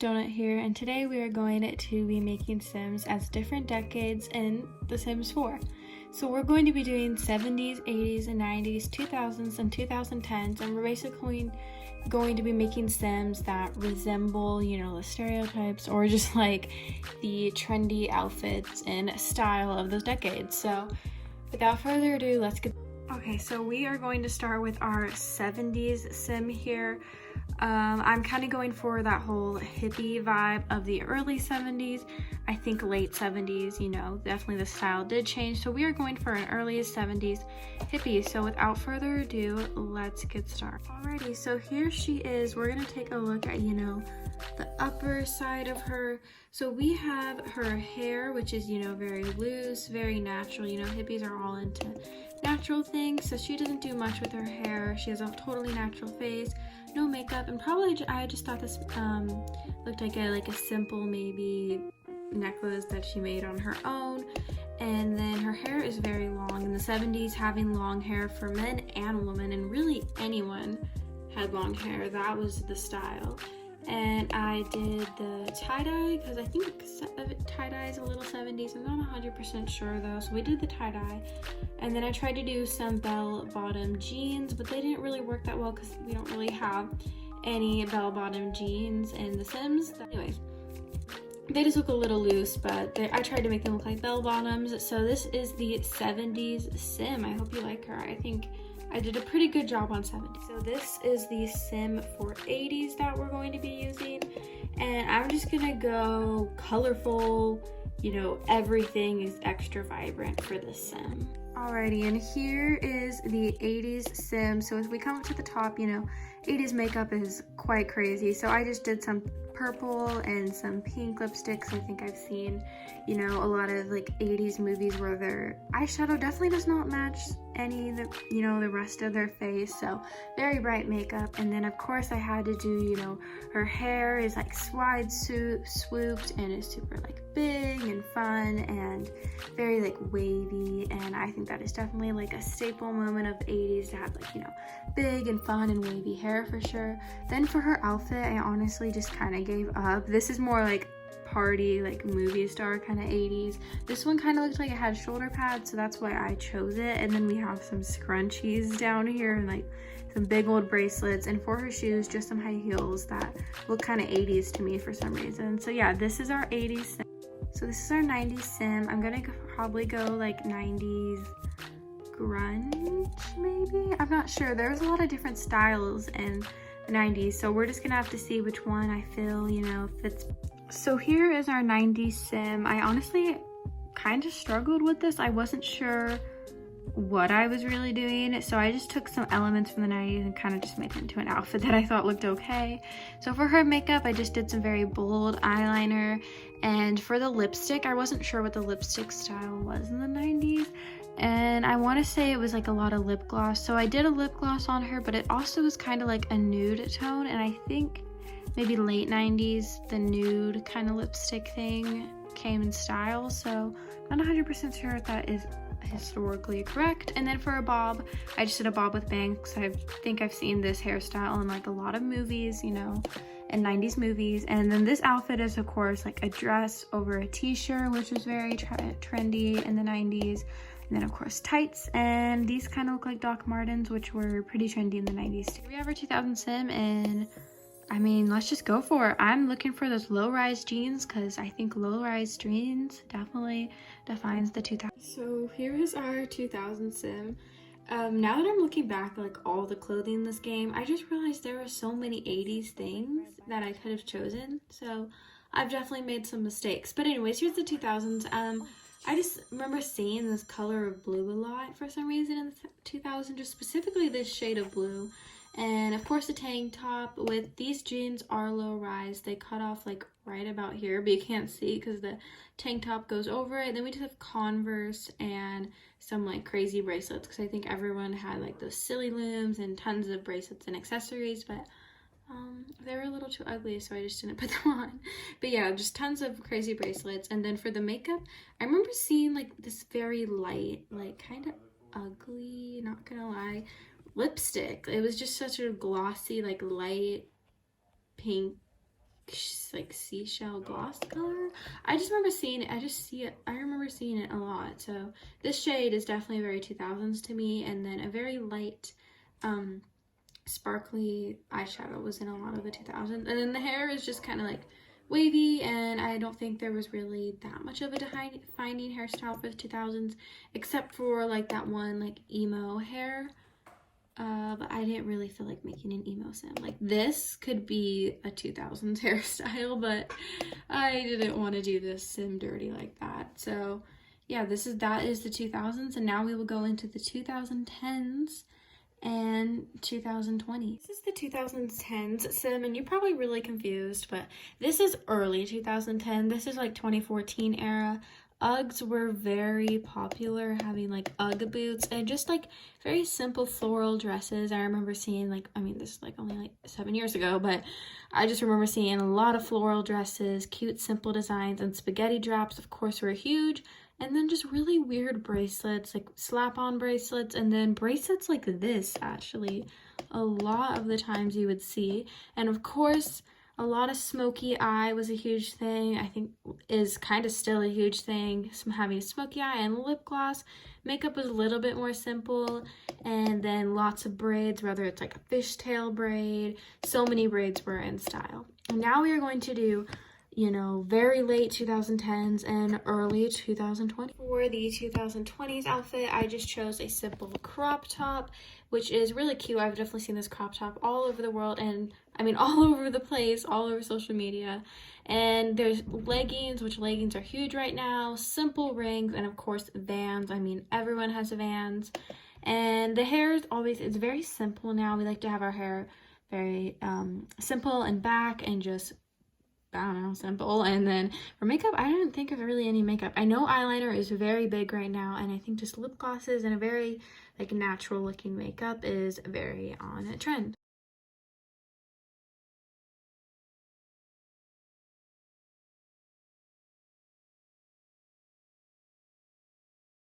group-Donut here, and today we are going to be making Sims as different decades in The Sims 4. So we're going to be doing 70s, 80s, and 90s, 2000s, and 2010s, and we're basically going to be making Sims that resemble, you know, the stereotypes or just like the trendy outfits and style of those decades. So without further ado, let's get. Okay, so we are going to start with our 70s Sim here. I'm kind of going for that whole hippie vibe of the early 70s. I think late 70s, you know, definitely the style did change. So we are going for an early 70s hippie. So without further ado, let's get started. Alrighty, so here she is. We're going to take a look at, you know, the upper side of her. So we have her hair, which is, you know, very loose, very natural. You know, hippies are all into natural things, so she doesn't do much with her hair. She has a totally natural face, no makeup, and probably I just thought this looked like a simple maybe necklace that she made on her own. And then her hair is very long. In the 70s, having long hair for men and women, and really anyone had long hair, that was the style. And I did the tie-dye because I think tie-dye is a little 70s. I'm not 100% sure though, so we did the tie-dye. And then I tried to do some bell-bottom jeans, but they didn't really work that well because we don't really have any bell-bottom jeans in The Sims. Anyways, they just look a little loose, but I tried to make them look like bell-bottoms. So this is the 70s Sim. I hope you like her. I think I did a pretty good job on 70s. So this is the Sim for 80s that we're going to be using. And I'm just gonna go colorful, you know, everything is extra vibrant for this Sim. Alrighty, and here is the 80s Sim. So as we come up to the top, you know, 80s makeup is quite crazy. So I just did some purple and some pink lipsticks. I think I've seen, you know, a lot of like 80s movies where their eyeshadow definitely does not match any of the, you know, the rest of their face. So very bright makeup. And then of course I had to do, you know, her hair is like wide swooped and is super like big and fun and very like wavy. And I think that is definitely like a staple moment of the 80s to have like, you know, big and fun and wavy hair for sure. Then for her outfit, I honestly just kind of gave up. This is more like party, like movie star kind of 80s. This one kind of looked like it had shoulder pads, so that's why I chose it. And then we have some scrunchies down here and like some big old bracelets, and for her shoes, just some high heels that look kind of 80s to me for some reason. So yeah, this is our 80s Sim. So this is our 90s Sim. I'm gonna probably go like 90s grunge maybe. I'm not sure. There's a lot of different styles in the 90s, so we're just gonna have to see which one I feel, you know, fits. So here is our 90s Sim. I honestly kind of struggled with this. I wasn't sure what I was really doing, so I just took some elements from the 90s and kind of just made it into an outfit that I thought looked okay. So for her makeup, I just did some very bold eyeliner, and for the lipstick, I wasn't sure what the lipstick style was in the 90s, and I want to say it was like a lot of lip gloss. So I did a lip gloss on her, but it also was kind of like a nude tone, and I think maybe late 90s, the nude kind of lipstick thing came in style, so I'm not 100% sure if that is historically correct. And then for a bob, I just did a bob with bangs. I think I've seen this hairstyle in like a lot of movies, you know, in 90s movies. And then this outfit is of course like a dress over a t-shirt, which was very trendy in the 90s. And then of course tights, and these kind of look like Doc Martens, which were pretty trendy in the 90s too. We have our 2000 Sim, and I mean, let's just go for it. I'm looking for those low-rise jeans because I think low-rise jeans definitely defines the 2000s. So here is our 2000 Sim. Now that I'm looking back at like all the clothing in this game, I just realized there were so many 80s things that I could have chosen. So I've definitely made some mistakes. But anyways, here's the 2000s. I just remember seeing this color of blue a lot for some reason in the 2000s, just specifically this shade of blue. And of course the tank top with these jeans are low rise. They cut off like right about here, but you can't see because the tank top goes over it. Then we just have Converse and some like crazy bracelets because I think everyone had like those silly looms and tons of bracelets and accessories, but they were a little too ugly, so I just didn't put them on. But yeah, just tons of crazy bracelets. And then for the makeup, I remember seeing like this very light, like kind of ugly, not gonna lie, lipstick. It was just such a glossy, like light pink like seashell gloss color. I just remember seeing it. I remember seeing it a lot. So this shade is definitely very 2000s to me. And then a very light sparkly eyeshadow was in a lot of the 2000s. And then the hair is just kind of like wavy, and I don't think there was really that much of a defining hairstyle for the 2000s, except for like that one like emo hair. But I didn't really feel like making an emo sim. Like this could be a 2000s hairstyle, but I didn't want to do this sim dirty like that. So yeah, that is the 2000s, and now we will go into the 2010s and 2020. This is the 2010s sim, and you're probably really confused, but this is early 2010. This is like 2014 era. Uggs were very popular, having like Ugg boots and just like very simple floral dresses. I remember seeing like, I mean, this is like only like 7 years ago, but I just remember seeing a lot of floral dresses, cute simple designs, and spaghetti drops, of course, were huge. And then just really weird bracelets, like slap-on bracelets, and then bracelets like this, actually, a lot of the times you would see. And of course, a lot of smoky eye was a huge thing. I think is kind of still a huge thing, having a smoky eye and lip gloss. Makeup was a little bit more simple, and then lots of braids, whether it's like a fishtail braid. So many braids were in style. And now we are going to do, you know, very late 2010s and early 2020. For the 2020s outfit, I just chose a simple crop top, which is really cute. I've definitely seen this crop top all over the world, and I mean all over the place, all over social media. And there's leggings, which leggings are huge right now, simple rings, and of course Vans. I mean, everyone has Vans. And the hair is it's very simple now. We like to have our hair very simple and back and just, I don't know, simple. And then for makeup, I didn't think of really any makeup. I know eyeliner is very big right now, and I think just lip glosses and a very like natural looking makeup is very on a trend.